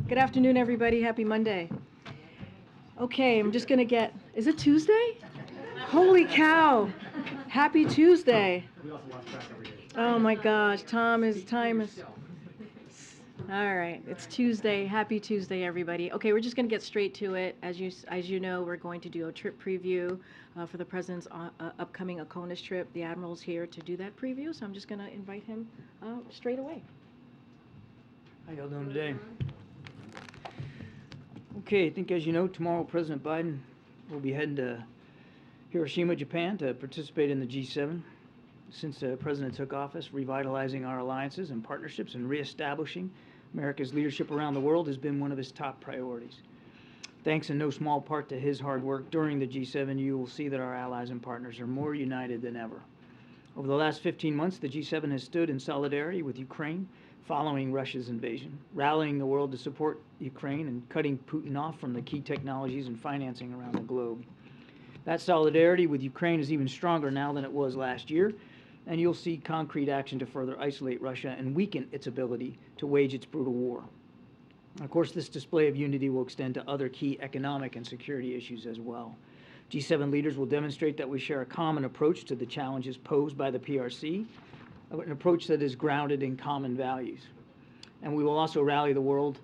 Good afternoon, everybody. Happy Monday. Okay, I'm just going to get, is it Tuesday? Holy cow. Happy Tuesday. We also lost track every day. Oh my gosh, time is. All right, it's Tuesday. Happy Tuesday, everybody. Okay, we're just going to get straight to it. As you know, we're going to do a trip preview for the President's upcoming ACONUS trip. The Admiral's here to do that preview, so I'm just going to invite him straight away. How y'all doing today? Okay, I think as you know, tomorrow President Biden will be heading to Hiroshima, Japan to participate in the G7. Since the President took office, revitalizing our alliances and partnerships and reestablishing America's leadership around the world has been one of his top priorities. Thanks in no small part to his hard work during the G7, you will see that our allies and partners are more united than ever. Over the last 15 months, the G7 has stood in solidarity with Ukraine following Russia's invasion, rallying the world to support Ukraine and cutting Putin off from the key technologies and financing around the globe. That solidarity with Ukraine is even stronger now than it was last year, and you'll see concrete action to further isolate Russia and weaken its ability to wage its brutal war. Of course, this display of unity will extend to other key economic and security issues as well. G7 leaders will demonstrate that we share a common approach to the challenges posed by the PRC, an approach that is grounded in common values. And we will also rally the world,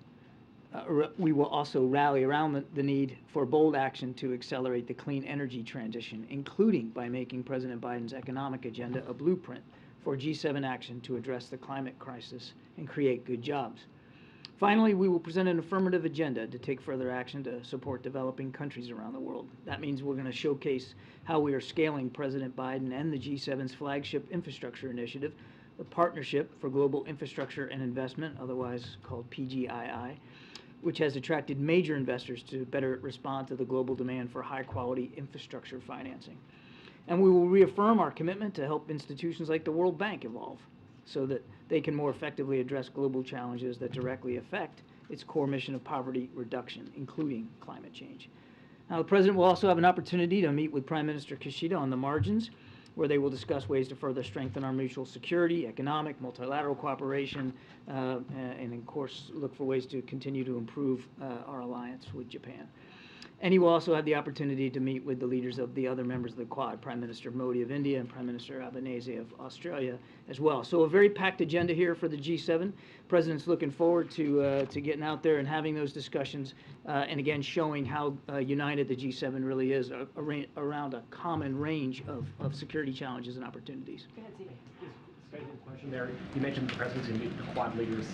around the need for bold action to accelerate the clean energy transition, including by making President Biden's economic agenda a blueprint for G7 action to address the climate crisis and create good jobs. Finally, we will present an affirmative agenda to take further action to support developing countries around the world. That means we're going to showcase how we are scaling President Biden and the G7's flagship infrastructure initiative, the Partnership for Global Infrastructure and Investment, otherwise called PGII, which has attracted major investors to better respond to the global demand for high-quality infrastructure financing. And we will reaffirm our commitment to help institutions like the World Bank evolve so that they can more effectively address global challenges that directly affect its core mission of poverty reduction, including climate change. Now, the President will also have an opportunity to meet with Prime Minister Kishida on the margins, where they will discuss ways to further strengthen our mutual security, economic, multilateral cooperation, and of course, look for ways to continue to improve our alliance with Japan. And he will also have the opportunity to meet with the leaders of the other members of the Quad, Prime Minister Modi of India and Prime Minister Albanese of Australia as well. So a very packed agenda here for the G7. President's looking forward to getting out there and having those discussions, and again showing how united the G7 really is around a common range of security challenges and opportunities. Go ahead, Steve. Question there. You mentioned the president's going to meet the Quad leaders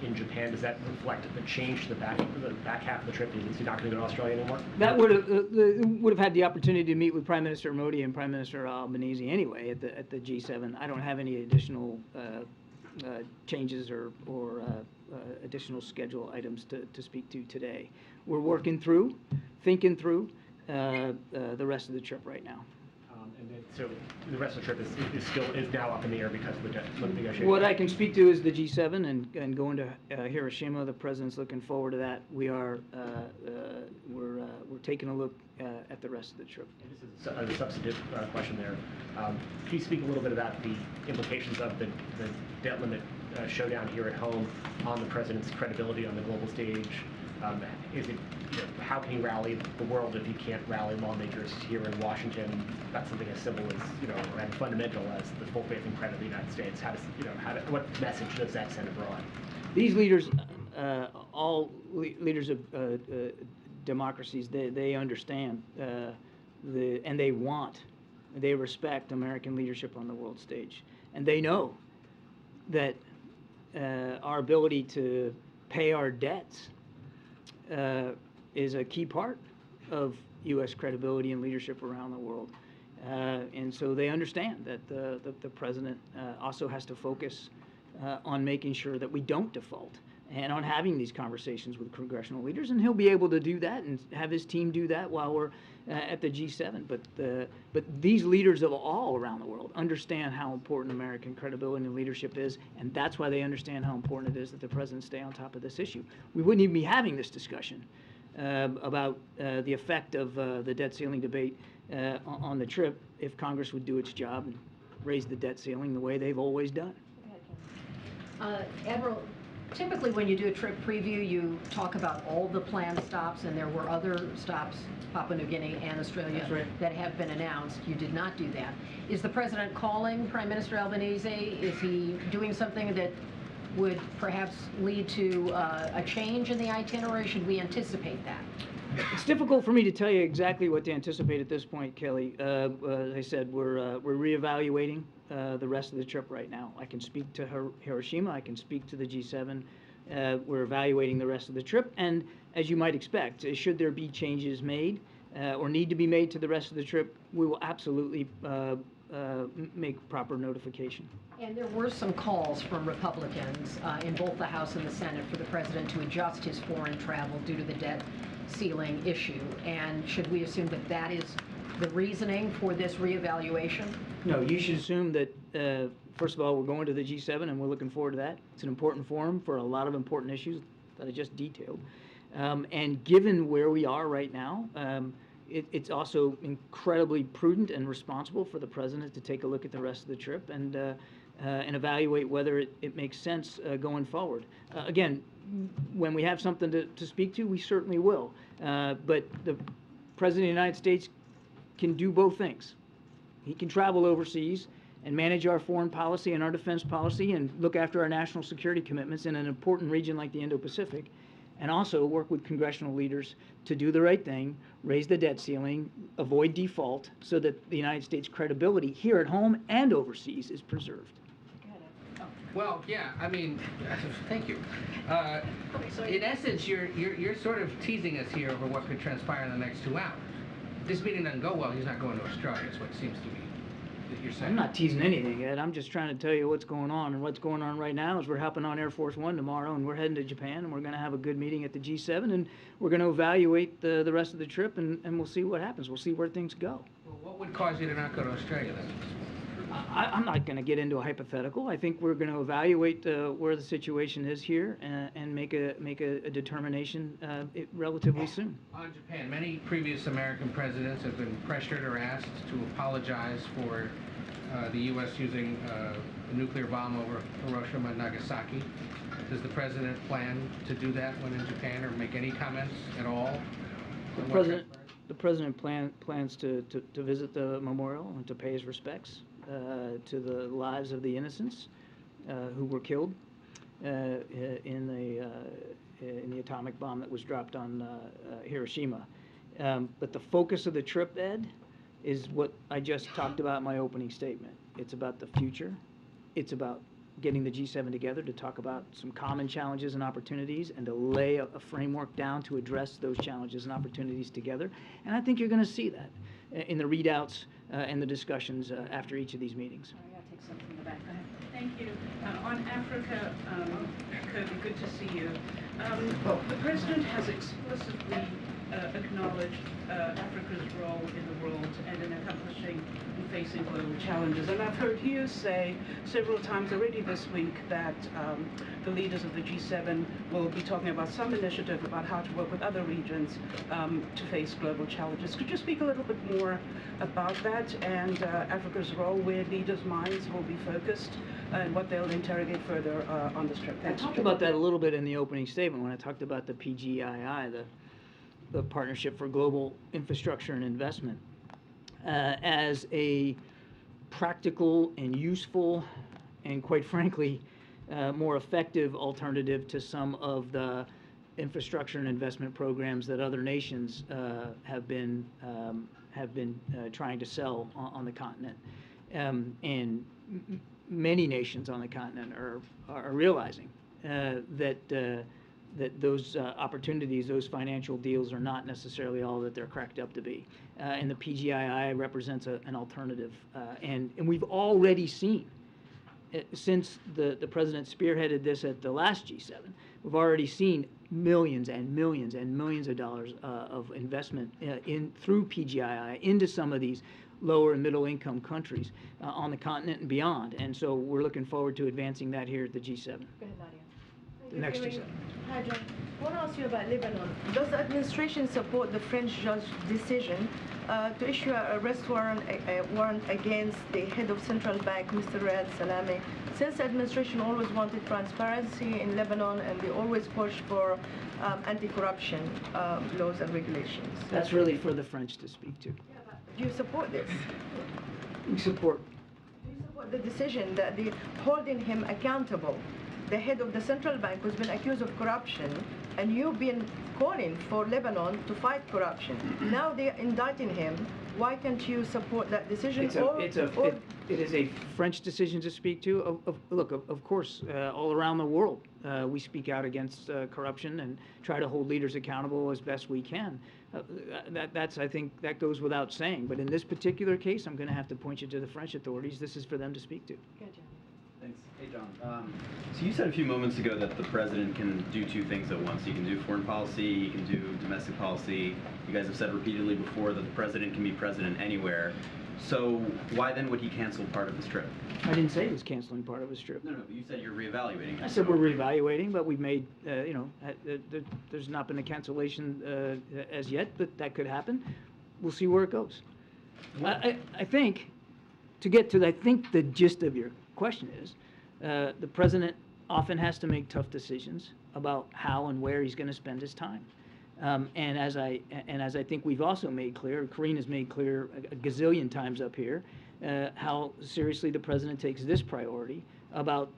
in Japan. Does that reflect the change to the back half of the trip? Is he not going to go to Australia anymore? That would have had the opportunity to meet with Prime Minister Modi and Prime Minister Albanese anyway at the G7. I don't have any additional changes or additional schedule items to speak to today. We're working through, thinking through the rest of the trip right now. And then, so the rest of the trip is now up in the air because of the negotiations. What I can speak to is the G7 and going to Hiroshima. The president's looking forward to that. We're taking a look at the rest of the trip. And this is a substantive question there. Can you speak a little bit about the implications of the debt limit showdown here at home on the president's credibility on the global stage? How can he rally the world if he can't rally lawmakers here in Washington? That's something as simple as, and fundamental as the full faith and credit of the United States. What message does that send abroad? These leaders, all leaders of democracies, they understand and they respect American leadership on the world stage. And they know that our ability to pay our debts is a key part of U.S. credibility and leadership around the world. And so they understand that the president also has to focus on making sure that we don't default and on having these conversations with congressional leaders. And he'll be able to do that and have his team do that while we're at the G7. But these leaders of all around the world understand how important American credibility and leadership is, and that's why they understand how important it is that the president stay on top of this issue. We wouldn't even be having this discussion about the effect of the debt ceiling debate on the trip if Congress would do its job and raise the debt ceiling the way they've always done. Admiral, Typically, when you do a trip preview, you talk about all the planned stops, and there were other stops, Papua New Guinea and Australia, That's right. that have been announced. You did not do that. Is the president calling Prime Minister Albanese? Is he doing something that would perhaps lead to a change in the itinerary? Should we anticipate that? It's difficult for me to tell you exactly what to anticipate at this point, Kelly. As I said, we're reevaluating the rest of the trip right now. I can speak to Hiroshima. I can speak to the G7. We're evaluating the rest of the trip, and as you might expect, should there be changes made or need to be made to the rest of the trip, we will absolutely make proper notification. And there were some calls from Republicans in both the House and the Senate for the president to adjust his foreign travel due to the debt ceiling issue. And should we assume that that is the reasoning for this reevaluation? No, you should assume that, first of all, we're going to the G7 and we're looking forward to that. It's an important forum for a lot of important issues that I just detailed. And given where we are right now, it's also incredibly prudent and responsible for the president to take a look at the rest of the trip and evaluate whether it makes sense going forward. Again, when we have something to speak to, we certainly will. But the President of the United States can do both things. He can travel overseas and manage our foreign policy and our defense policy and look after our national security commitments in an important region like the Indo-Pacific, and also work with congressional leaders to do the right thing, raise the debt ceiling, avoid default, so that the United States' credibility here at home and overseas is preserved. Well, yeah, I mean, thank you. In essence, you're sort of teasing us here over what could transpire in the next 2 hours. If this meeting doesn't go well, he's not going to Australia, is what it seems to me that you're saying. I'm not teasing anything, Ed. I'm just trying to tell you what's going on. And what's going on right now is we're hopping on Air Force One tomorrow, and we're heading to Japan, and we're going to have a good meeting at the G7, and we're going to evaluate the rest of the trip, and we'll see what happens. We'll see where things go. Well, what would cause you to not go to Australia then? I'm not going to get into a hypothetical. I think we're going to evaluate where the situation is here and make a determination relatively soon. On Japan, many previous American presidents have been pressured or asked to apologize for the U.S. using a nuclear bomb over Hiroshima and Nagasaki. Does the president plan to do that when in Japan, or make any comments at all? The president plans to visit the memorial and to pay his respects to the lives of the innocents who were killed in the atomic bomb that was dropped on Hiroshima. But the focus of the trip, Ed, is what I just talked about in my opening statement. It's about the future. It's about getting the G7 together to talk about some common challenges and opportunities and to lay a framework down to address those challenges and opportunities together. And I think you're going to see that in the readouts and the discussions after each of these meetings. I gotta take some from the back. Go ahead. Thank you. On Africa, Kirby, good to see you. The President has explicitly acknowledged Africa's role in the world and in accomplishing and facing global challenges. And I've heard you say several times already this week that the leaders of the G7 will be talking about some initiative about how to work with other regions to face global challenges. Could you speak a little bit more about that and Africa's role, where leaders' minds will be focused and what they'll interrogate further on this trip? I talked about that a little bit in the opening statement when I talked about the PGII, the Partnership for Global Infrastructure and Investment, as a practical and useful and, quite frankly, more effective alternative to some of the infrastructure and investment programs that other nations have been trying to sell on the continent. And many nations on the continent are realizing that those opportunities, those financial deals, are not necessarily all that they're cracked up to be. And the PGII represents an alternative. And we've already seen, since the president spearheaded this at the last G7, we've already seen millions and millions and millions of dollars of investment through PGII into some of these lower and middle income countries on the continent and beyond. And so we're looking forward to advancing that here at the G7. Go ahead, Nadia. The next G7. Hi, John. I want to ask you about Lebanon. Does the administration support the French judge's decision to issue an arrest warrant against the head of central bank, Mr. Riyad Salameh? Since the administration always wanted transparency in Lebanon and they always push for anti-corruption laws and regulations. That's really for the French to speak to. Yeah, but do you support this? We support. Do you support the decision that they're holding him accountable? The head of the central bank who's been accused of corruption, and you've been calling for Lebanon to fight corruption. Now they're indicting him. Why can't you support that decision? It is a French decision to speak to. Look, of course, all around the world, we speak out against corruption and try to hold leaders accountable as best we can. I think that goes without saying. But in this particular case, I'm going to have to point you to the French authorities. This is for them to speak to. Gotcha. Thanks. Hey, John. So you said a few moments ago that the president can do two things at once. He can do foreign policy, he can do domestic policy. You guys have said repeatedly before that the president can be president anywhere. So why then would he cancel part of his trip? I didn't say he was canceling part of his trip. No, but you said you're reevaluating. I said we're reevaluating, but we've made, there's not been a cancellation as yet, but that could happen. We'll see where it goes. I think, to get to, I think the gist of your question is, the president often has to make tough decisions about how and where he's going to spend his time. And as I think we've also made clear, Karine has made clear a gazillion times up here, how seriously the president takes this priority about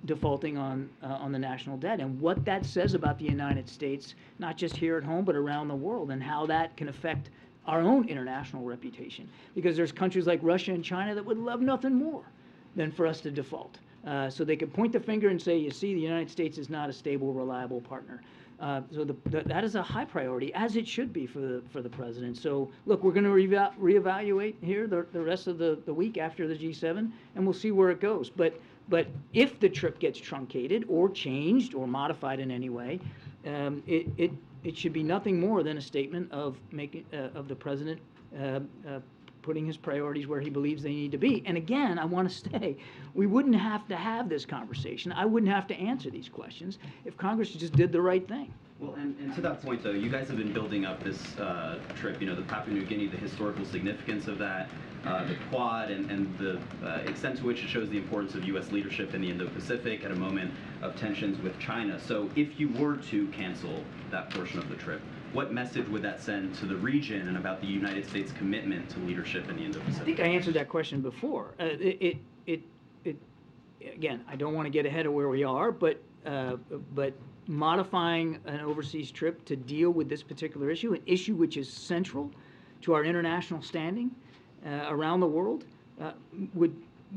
defaulting on the national debt, and what that says about the United States, not just here at home, but around the world, and how that can affect our own international reputation. Because there's countries like Russia and China that would love nothing more than for us to default. So they could point the finger and say, you see, the United States is not a stable, reliable partner. So that is a high priority, as it should be for the president. So look, we're going to reevaluate here the rest of the week after the G7, and we'll see where it goes. But if the trip gets truncated or changed or modified in any way, it should be nothing more than a statement of the president putting his priorities where he believes they need to be. And again, I want to say, we wouldn't have to have this conversation. I wouldn't have to answer these questions if Congress just did the right thing. Well, and to that point, though, you guys have been building up this trip, the Papua New Guinea, the historical significance of that, the Quad, and the extent to which it shows the importance of U.S. leadership in the Indo-Pacific at a moment of tensions with China. So if you were to cancel that portion of the trip, what message would that send to the region and about the United States' commitment to leadership in the Indo-Pacific? I think I answered that question before. Again, I don't want to get ahead of where we are, but modifying an overseas trip to deal with this particular issue, an issue which is central to our international standing around the world,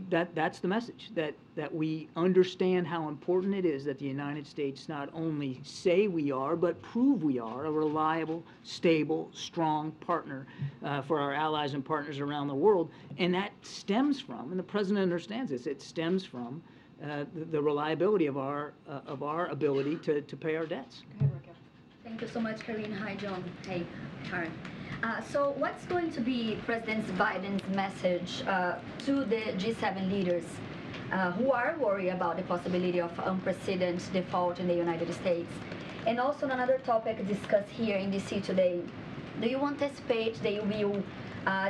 that's the message, that we understand how important it is that the United States not only say we are, but prove we are a reliable, stable, strong partner for our allies and partners around the world. And that stems from, and the president understands this, it stems from the reliability of our ability to pay our debts. Go ahead, Raquel. Thank you so much, Karine. Hi, John. Hey, Karen. So what's going to be President Biden's message to the G7 leaders who are worried about the possibility of unprecedented default in the United States? And also another topic discussed here in DC today, do you anticipate they will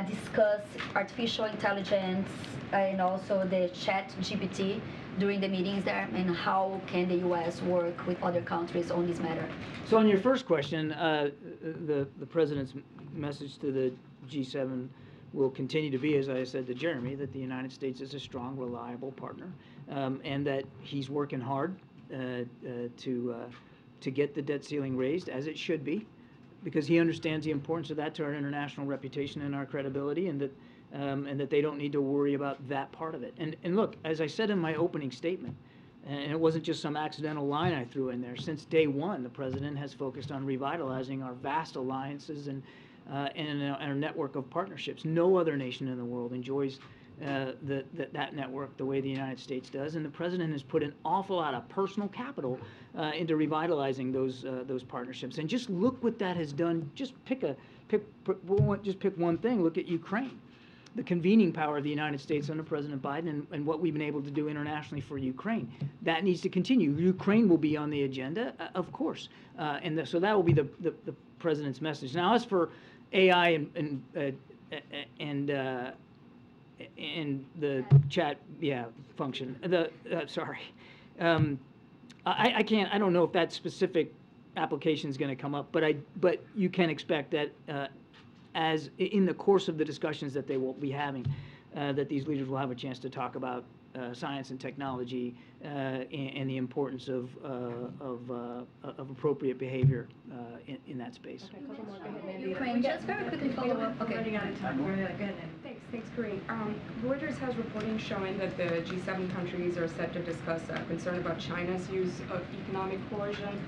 discuss artificial intelligence and also the ChatGPT during the meetings there, and how can the U.S. work with other countries on this matter? So on your first question, the president's message to the G7 will continue to be, as I said to Jeremy, that the United States is a strong, reliable partner, and that he's working hard to get the debt ceiling raised, as it should be, because he understands the importance of that to our international reputation and our credibility, and that they don't need to worry about that part of it. And look, as I said in my opening statement, and it wasn't just some accidental line I threw in there, since day one, the president has focused on revitalizing our vast alliances and our network of partnerships. No other nation in the world enjoys that network the way the United States does, and the president has put an awful lot of personal capital into revitalizing those partnerships. And just look what that has done. Just pick one thing. Look at Ukraine. the convening power of the United States under President Biden and what we've been able to do internationally for Ukraine. That needs to continue. Ukraine will be on the agenda, of course, so that will be the president's message. Now, as for AI and the chat, function. I can't. I don't know if that specific application is going to come up, but you can expect that as in the course of the discussions that they will be having, that these leaders will have a chance to talk about science and technology and the importance of appropriate behavior in that space. Okay, a couple more. Go ahead, Mandy. Ukraine, just very quickly follow up. We're running out of time. Go ahead, Nandy. Thanks, Karine. Reuters has reporting showing that the G7 countries are set to discuss concern about China's use of economic coercion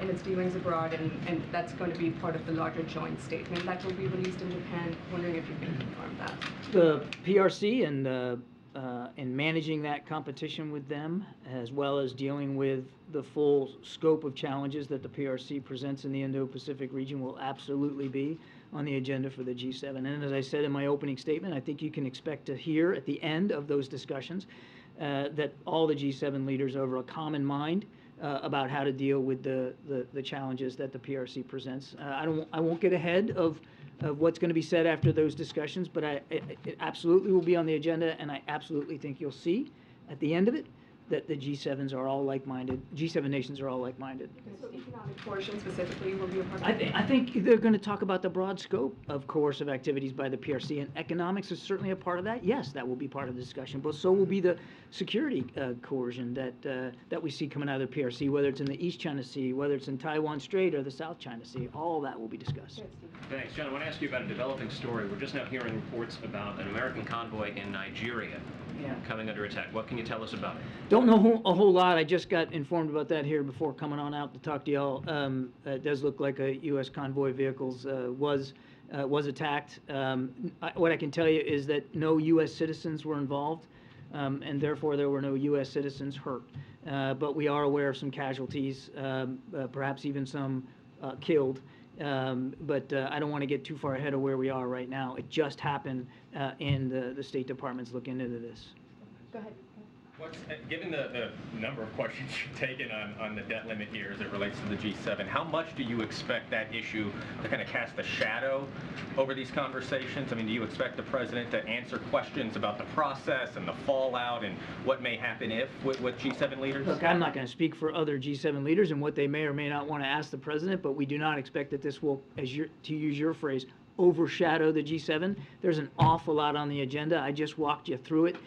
in its dealings abroad, and that's going to be part of the larger joint statement that will be released in Japan. Wondering if you can confirm that. The PRC and managing that competition with them, as well as dealing with the full scope of challenges that the PRC presents in the Indo-Pacific region, will absolutely be on the agenda for the G7. And as I said in my opening statement, I think you can expect to hear at the end of those discussions that all the G7 leaders are of a common mind about how to deal with the challenges that the PRC presents. I won't get ahead of what's going to be said after those discussions, but it absolutely will be on the agenda, and I absolutely think you'll see at the end of it that the G7s are all like-minded. G7 nations are all like-minded. So economic coercion specifically will be a part of I think they're going to talk about the broad scope of coercive activities by the PRC, and economics is certainly a part of that. Yes, that will be part of the discussion, but so will be the security coercion that we see coming out of the PRC, whether it's in the East China Sea, whether it's in Taiwan Strait or the South China Sea. All that will be discussed. Thanks. John, I want to ask you about a developing story. We're just now hearing reports about an American convoy in Nigeria coming under attack. What can you tell us about it? Don't know a whole lot. I just got informed about that here before coming on out to talk to y'all. It does look like a U.S. convoy vehicles was attacked. What I can tell you is that no U.S. citizens were involved, and therefore there were no U.S. citizens hurt. But we are aware of some casualties, perhaps even some killed. But I don't want to get too far ahead of where we are right now. It just happened, and the State Department's looking into this. Go ahead. Given the number of questions you've taken on the debt limit here as it relates to the G7, how much do you expect that issue to kind of cast a shadow over these conversations? I mean, do you expect the president to answer questions about the process and the fallout and what may happen if with G7 leaders? Look, I'm not going to speak for other G7 leaders and what they may or may not want to ask the president, but we do not expect that this will, to use your phrase, overshadow the G7. There's an awful lot on the agenda. I just walked you through it.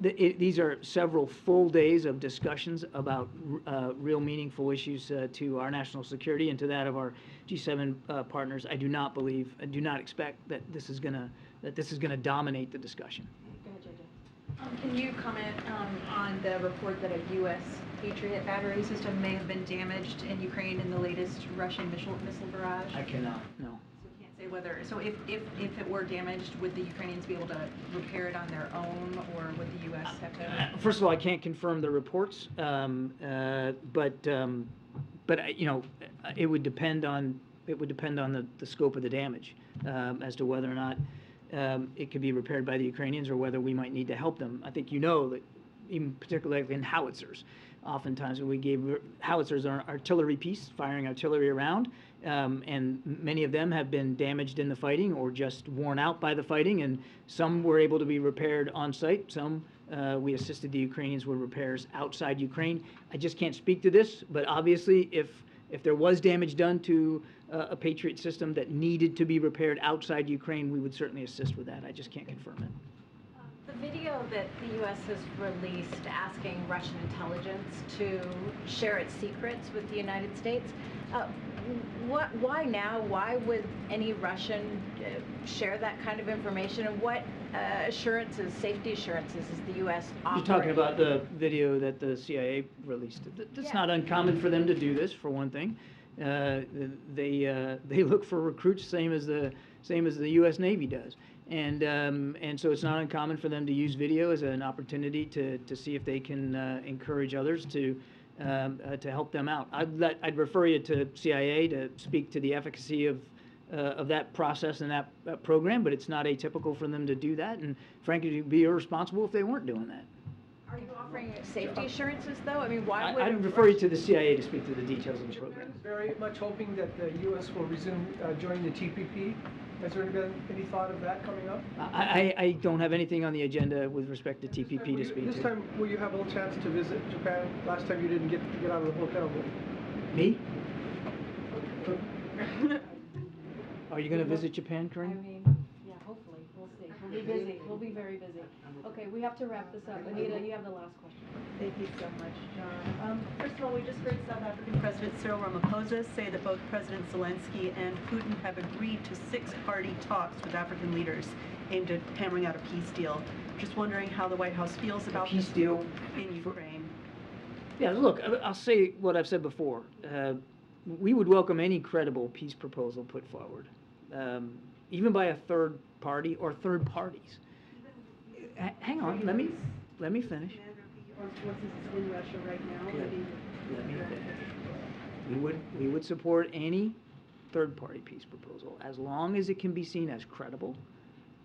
These are several full days of discussions about real meaningful issues to our national security and to that of our G7 partners. I do not expect that this is going to dominate the discussion. Go ahead, JJ. Can you comment on the report that a U.S. Patriot battery system may have been damaged in Ukraine in the latest Russian missile barrage? I cannot, no. Say whether, so if it were damaged, would the Ukrainians be able to repair it on their own, or would the U.S. have to? First of all, I can't confirm the reports, but you know, it would depend on the scope of the damage as to whether or not it could be repaired by the Ukrainians or whether we might need to help them. I think you know that even particularly in howitzers, oftentimes when we gave howitzers are an artillery piece firing artillery around. And many of them have been damaged in the fighting or just worn out by the fighting, and some were able to be repaired on site. Some we assisted the Ukrainians with repairs outside Ukraine. I just can't speak to this, but obviously if there was damage done to a Patriot system that needed to be repaired outside Ukraine, we would certainly assist with that. I just can't confirm it. The video that the U.S. has released asking Russian intelligence to share its secrets with the United States, why now? Why would any Russian share that kind of information? And what assurances, safety assurances, is the U.S. offering? You're talking about the video that the CIA released. It's not uncommon for them to do this, for one thing. They look for recruits, same as the U.S. Navy does. And so it's not uncommon for them to use video as an opportunity to see if they can encourage others to help them out. I'd refer you to CIA to speak to the efficacy of of that process and that program, but it's not atypical for them to do that, and frankly, it'd be irresponsible if they weren't doing that. Are you offering safety assurances, though? I mean, why would... I'd refer you to the CIA to speak to the details of the program. Japan is very much hoping that the U.S. will resume joining the TPP. Has there been any thought of that coming up? I don't have anything on the agenda with respect to TPP to speak to. This time, will you have a little chance to visit Japan? Last time you didn't get to get out of the hotel room. Me? Are you going to visit Japan, I Karine? mean, yeah, hopefully, we'll see. We'll be busy, we'll be very busy. Okay, we have to wrap this up. Anita, you have the last question. Thank you so much, John. First of all, we just heard South African President Cyril Ramaphosa say that both President Zelensky and Putin have agreed to 6-party talks with African leaders aimed at hammering out a peace deal. Just wondering how the White House feels about peace this deal in Ukraine. Yeah, look, I'll say what I've said before. We would welcome any credible peace proposal put forward, even by a third party or third parties. Hang on, let me finish. In Russia right now. Let me finish. We would support any third-party peace proposal as long as it can be seen as credible,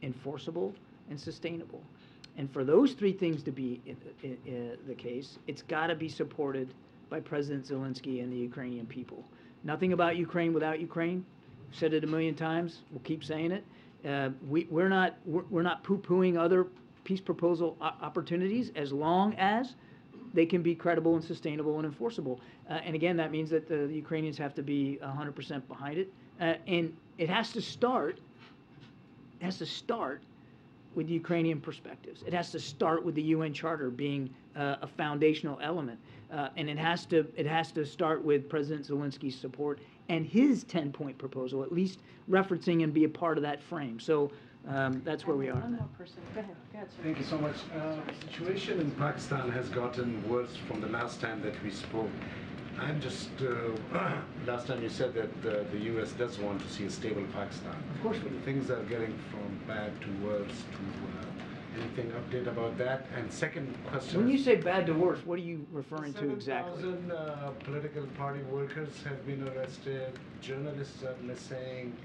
enforceable, and sustainable. And for those three things to be the case, it's got to be supported by President Zelensky and the Ukrainian people. Nothing about Ukraine without Ukraine. I've said it a million times. We'll keep saying it. We're not poo-pooing other peace proposal opportunities as long as they can be credible and sustainable and enforceable. And again, that means that the Ukrainians have to be 100% behind it. And it has to start with Ukrainian perspectives. It has to start with the UN Charter being a foundational element. And it has to start with President Zelensky's support and his 10-point proposal, at least referencing and be a part of that frame. So that's where we are. One more person. Go ahead, sir. Thank you so much. The situation in Pakistan has gotten worse from the last time that we spoke. I'm just, last time you said that the U.S. does want to see a stable Pakistan. Of course we do. Things are getting from bad to worse to anything update about that? And second question. When you say bad to worse, what are you referring to exactly? 7,000 political party workers have been arrested. Journalists are missing.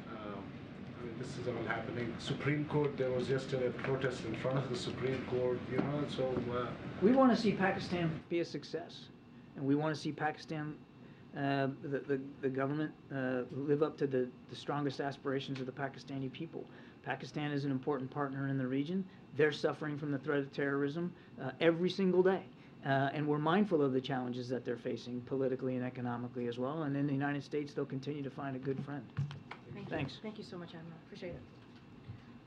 I mean, this is all happening. Supreme Court, there was yesterday a protest in front of the Supreme Court, you know, so... We want to see Pakistan be a success. And we want to see Pakistan, the government, live up to the strongest aspirations of the Pakistani people. Pakistan is an important partner in the region. They're suffering from the threat of terrorism every single day. And we're mindful of the challenges that they're facing politically and economically as well. And in the United States, they'll continue to find a good friend. Thanks. Thank you so much, Admiral. Appreciate it.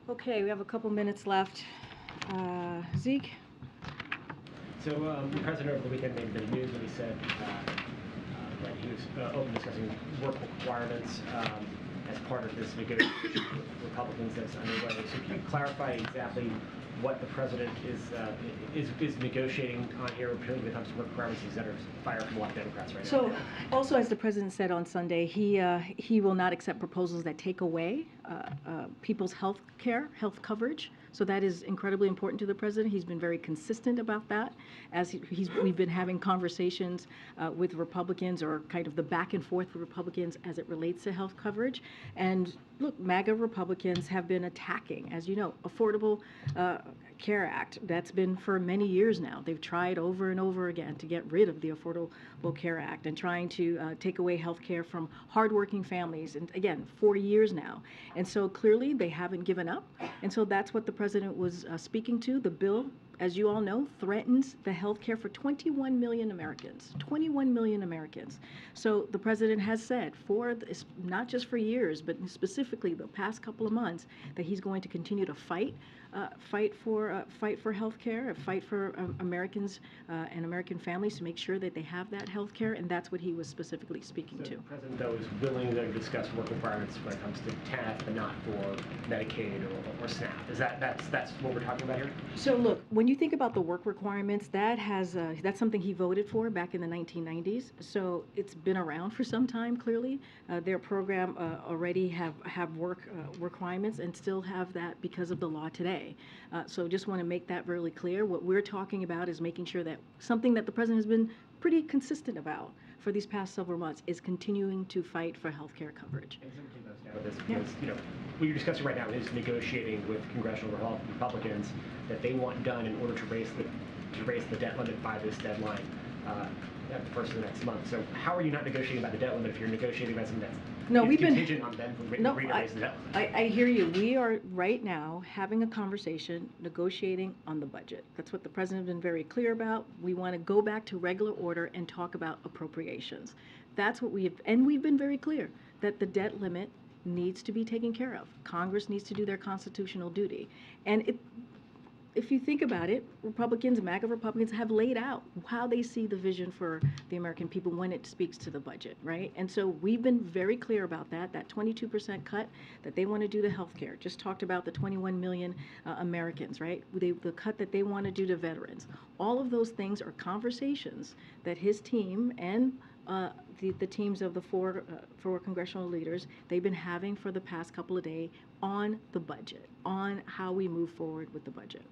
Okay, we have a couple minutes left. Zeke? So the president over the weekend made a bit of news when he said that he was open discussing work requirements as part of this negotiation with Republicans that's underway. So can you clarify exactly what the president is negotiating on here, particularly when it comes to work requirements? He's under fire from a lot of Democrats right now. So, also as the president said on Sunday, he will not accept proposals that take away people's health care, health coverage. So that is incredibly important to the president. He's been very consistent about that. As we've been having conversations with Republicans, or kind of the back and forth with Republicans as it relates to health coverage. And look, MAGA Republicans have been attacking, as you know, Affordable Care Act. That's been for many years now. They've tried over and over again to get rid of the Affordable Care Act and trying to take away health care from hardworking families. And again, 40 years now. And so clearly they haven't given up. And so that's what the president was speaking to. The bill, as you all know, threatens the health care for 21 million Americans. 21 million Americans. So the president has said, for this, not just for years, but specifically the past couple of months, that he's going to continue to fight for health care, fight for Americans and American families to make sure that they have that health care, and that's what he was specifically speaking to. The president, though, is willing to discuss work requirements when it comes to TANF, but not for Medicaid or SNAP. Is that's what we're talking about here? So look, when you think about the work requirements, that's something he voted for back in the 1990s. So it's been around for some time. Clearly, their program already have work requirements and still have that because of the law today. So just want to make that really clear. What we're talking about is making sure that something that the president has been pretty consistent about for these past several months is continuing to fight for health care coverage. And something goes down with this because, you know, what you're discussing right now is negotiating with congressional Republicans that they want done in order to raise the debt limit by this deadline at the first of the next month. So how are you not negotiating about the debt limit if you're negotiating about something that's contingent on them raising the debt limit? I hear you. We are right now having a conversation, negotiating on the budget. That's what the president has been very clear about. We want to go back to regular order and talk about appropriations. That's what we've been very clear that the debt limit needs to be taken care of. Congress needs to do their constitutional duty. And if you think about it, Republicans, MAGA Republicans, have laid out how they see the vision for the American people when it speaks to the budget, right? And so we've been very clear about that 22% cut that they want to do to healthcare. Just talked about the 21 million Americans, right? The cut that they want to do to veterans. All of those things are conversations that his team and the teams of the four congressional leaders, they've been having for the past couple of days on the budget, on how we move forward with the budget.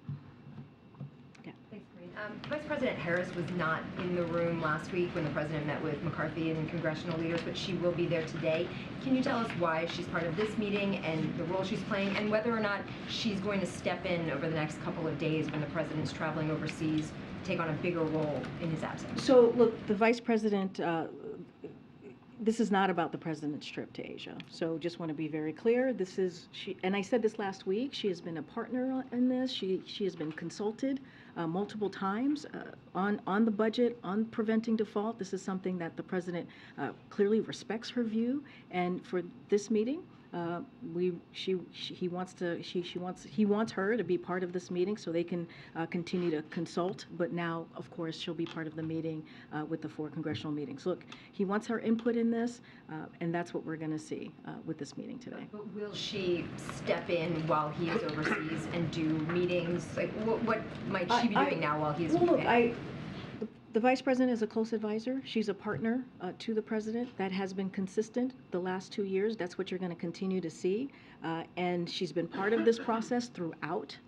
Yeah. Thanks, Karine. Vice President Harris was not in the room last week when the president met with McCarthy and congressional leaders, but she will be there today. Can you tell us why she's part of this meeting and the role she's playing, and whether or not she's going to step in over the next couple of days when the president's traveling overseas, take on a bigger role in his absence? So look, the vice president, this is not about the president's trip to Asia. So just want to be very clear. This is, and I said this last week, she has been a partner in this. She has been consulted multiple times on the budget, on preventing default. This is something that the president clearly respects her view. And for this meeting, he wants her to be part of this meeting so they can continue to consult. But now, of course, she'll be part of the meeting with the 4 congressional meetings. Look, he wants her input in this, and that's what we're going to see with this meeting today. But will she step in while he is overseas and do meetings? Like, what might she be doing now while he's in Well, UK? look, the vice president is a close advisor. She's a partner to the president. That has been consistent the last 2 years. That's what you're going to continue to see. And she's been part of this process throughout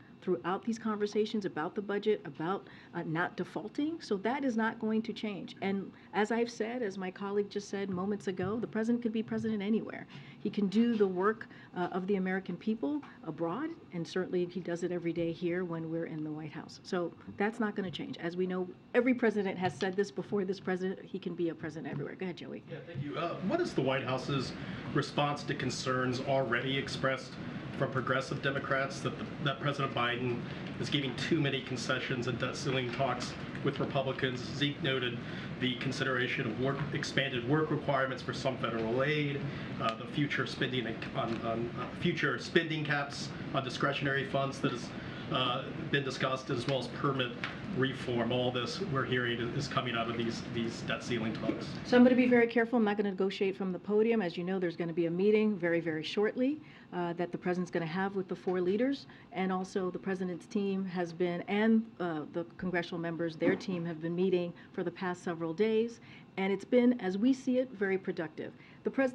these conversations about the budget, about not defaulting. So that is not going to change. And as I've said, as my colleague just said moments ago, the president could be president anywhere. He can do the work of the American people abroad, and certainly he does it every day here when we're in the White House. So that's not going to change. As we know, every president has said this before this president, he can be a president everywhere. Go ahead, Joey. Yeah, thank you. What is the White House's response to concerns already expressed from progressive Democrats that President Biden is giving too many concessions and debt ceiling talks with Republicans? Zeke noted the consideration of expanded work requirements for some federal aid, the future spending on future spending caps on discretionary funds that has been discussed, as well as permit reform. All this we're hearing is coming out of these debt ceiling talks. So I'm going to be very careful. I'm not going to negotiate from the podium. As you know, there's going to be a meeting very, very shortly that the president's going to have with the 4 leaders. And also the president's team has been, and the congressional members, their team have been meeting for the past several days. And it's been, as we see it, very productive.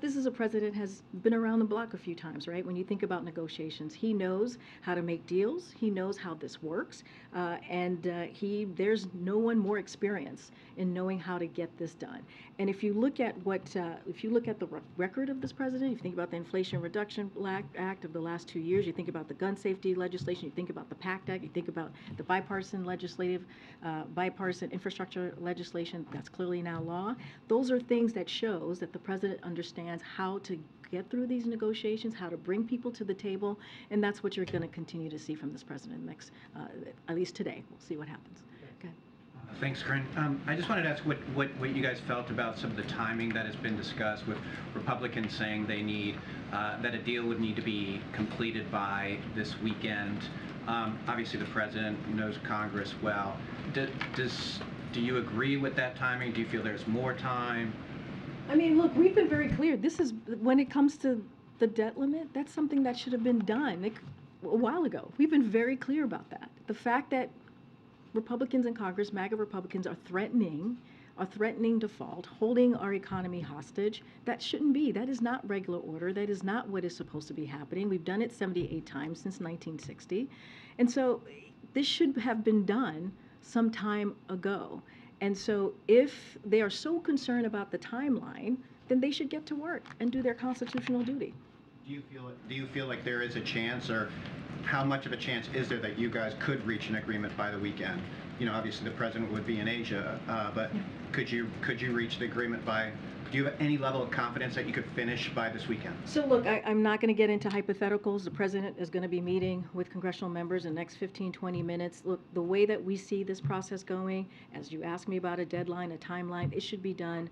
This is a president has been around the block a few times, right? When you think about negotiations, he knows how to make deals. He knows how this works, and there's no one more experienced in knowing how to get this done. And if you look at the record of this president, if you think about the Inflation Reduction Act of the last 2 years, you think about the gun safety legislation, you think about the PACT Act, you think about the bipartisan infrastructure legislation that's clearly now law. Those are things that shows that the president understands how to get through these negotiations, how to bring people to the table, and that's what you're going to continue to see from this president next, at least today. We'll see what happens. Okay. Thanks, Karine. I just wanted to ask what you guys felt about some of the timing that has been discussed, with Republicans saying they need that a deal would need to be completed by this weekend. Obviously, the president knows Congress well. Do you agree with that timing? Do you feel there's more time? I mean, look, we've been very clear. This is, when it comes to the debt limit, that's something that should have been done a while ago. We've been very clear about that. The fact that Republicans in Congress, MAGA Republicans, are threatening default, holding our economy hostage, that shouldn't be. That is not regular order. That is not what is supposed to be happening. We've done it 78 times since 1960. And so this should have been done some time ago. And so if they are so concerned about the timeline, then they should get to work and do their constitutional duty. Do you feel like there is a chance, or how much of a chance is there that you guys could reach an agreement by the weekend? You know, obviously the president would be in Asia, but could you reach the agreement by? Do you have any level of confidence that you could finish by this weekend? So look, I'm not going to get into hypotheticals. The president is going to be meeting with congressional members in the next 15, 20 minutes. Look, the way that we see this process going, as you asked me about a deadline, a timeline, it should be done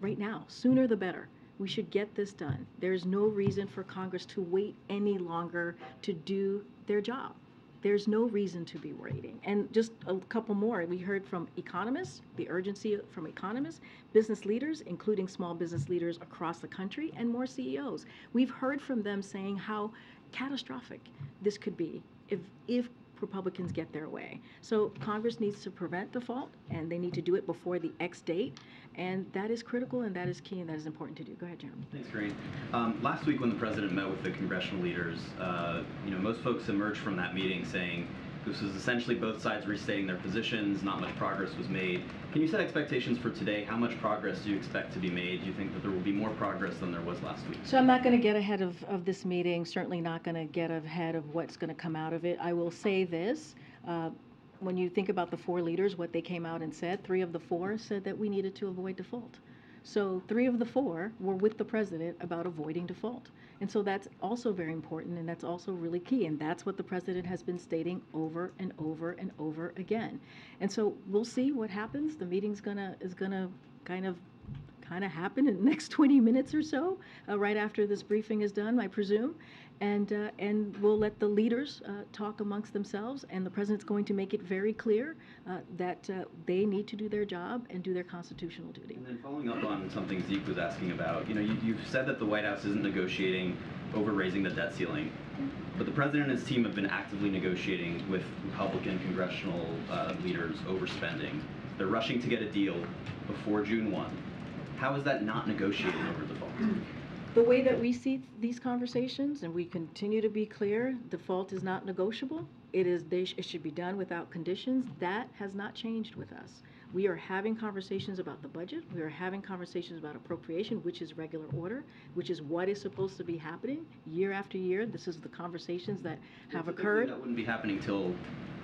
right now. Sooner the better. We should get this done. There's no reason for Congress to wait any longer to do their job. There's no reason to be waiting. And just a couple more. We heard from economists, the urgency from economists, business leaders, including small business leaders across the country, and more CEOs. We've heard from them saying how catastrophic this could be if Republicans get their way. So Congress needs to prevent default, and they need to do it before the X date. And that is critical, and that is key, and that is important to do. Go ahead, Jeremy. Thanks, Karine. Last week when the president met with the congressional leaders, most folks emerged from that meeting saying this was essentially both sides restating their positions, not much progress was made. Can you set expectations for today? How much progress do you expect to be made? Do you think that there will be more progress than there was last week? So I'm not going to get ahead of this meeting, certainly not going to get ahead of what's going to come out of it. I will say this. When you think about the 4 leaders, what they came out and said, 3 of the 4 said that we needed to avoid default. So 3 of the 4 were with the president about avoiding default. And so that's also very important, and that's also really key. And that's what the president has been stating over and over and over again. And so we'll see what happens. The meeting's is gonna kind of happen in the next 20 minutes or so, right after this briefing is done, I presume. And we'll let the leaders talk amongst themselves, and the president's going to make it very clear that they need to do their job and do their constitutional duty. And then following up on something Zeke was asking about, you've said that the White House isn't negotiating over raising the debt ceiling, but the president and his team have been actively negotiating with Republican congressional leaders over spending. They're rushing to get a deal before June 1. How is that not negotiating over default? The way that we see these conversations, and we continue to be clear, default is not negotiable. It should be done without conditions. That has not changed with us. We are having conversations about the budget. We are having conversations about appropriation, which is regular order, which is what is supposed to be happening year after year. This is the conversations that have occurred. That wouldn't be happening till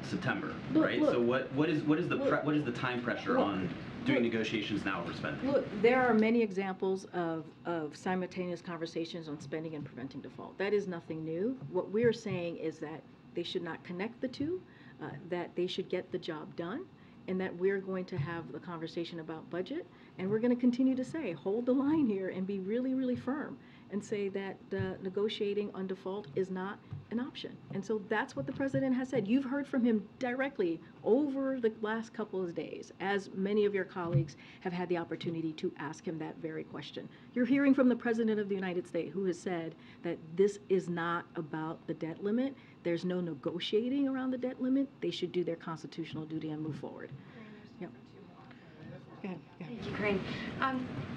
September, Look, right? look, so what is the time pressure on doing negotiations now over spending? Look, there are many examples of simultaneous conversations on spending and preventing default. That is nothing new. What we're saying is that they should not connect the two, that they should get the job done, and that we're going to have the conversation about budget, and we're going to continue to say, hold the line here and be really, really firm, and say that negotiating on default is not an option. And so that's what the president has said. You've heard from him directly over the last couple of days, as many of your colleagues have had the opportunity to ask him that very question. You're hearing from the president of the United States, who has said that this is not about the debt limit. There's no negotiating around the debt limit. They should do their constitutional duty and move forward. Yep. Go ahead. Thank you, Karine.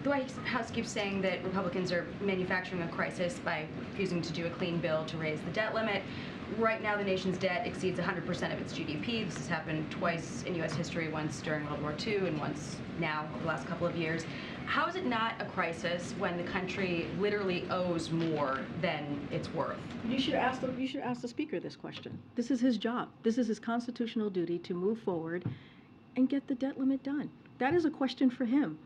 The White House keeps saying that Republicans are manufacturing a crisis by refusing to do a clean bill to raise the debt limit. Right now, the nation's debt exceeds 100% of its GDP. This has happened twice in U.S. history, once during World War II and once now over the last couple of years. How is it not a crisis when the country literally owes more than it's worth? You should ask the Speaker this question. This is his job. This is his constitutional duty to move forward and get the debt limit done. That is a question for him.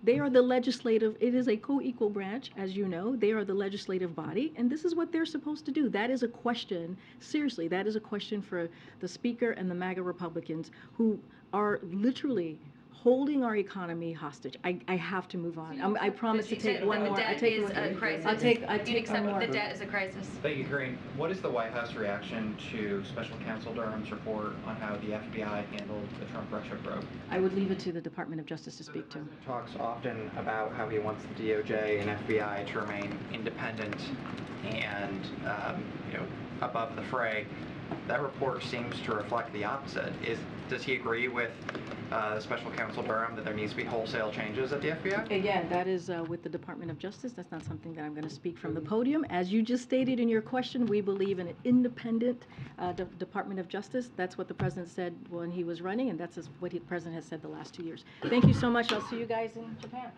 They are the legislative, it is a co-equal branch, as you know. They are the legislative body, and this is what they're supposed to do. That is a question, seriously, that is a question for the Speaker and the MAGA Republicans who are literally holding our economy hostage. I have to move on. I promise to take one more. The debt is a crisis. I'll take You'd accept one more. the debt is a crisis. Thank you, Karine. What is the White House reaction to Special Counsel Durham's report on how the FBI handled the Trump-Russia probe? I would leave it to the Department of Justice to speak to. Talks often about how he wants the DOJ and FBI to remain independent and above the fray. that report seems to reflect the opposite. Does he agree with Special Counsel Durham that there needs to be wholesale changes at the FBI? Again, that is with the Department of Justice. That's not something that I'm going to speak from the podium. As you just stated in your question, we believe in an independent Department of Justice. That's what the President said when he was running, and that's what the President has said the last 2 years. Thank you so much. I'll see you guys in Japan.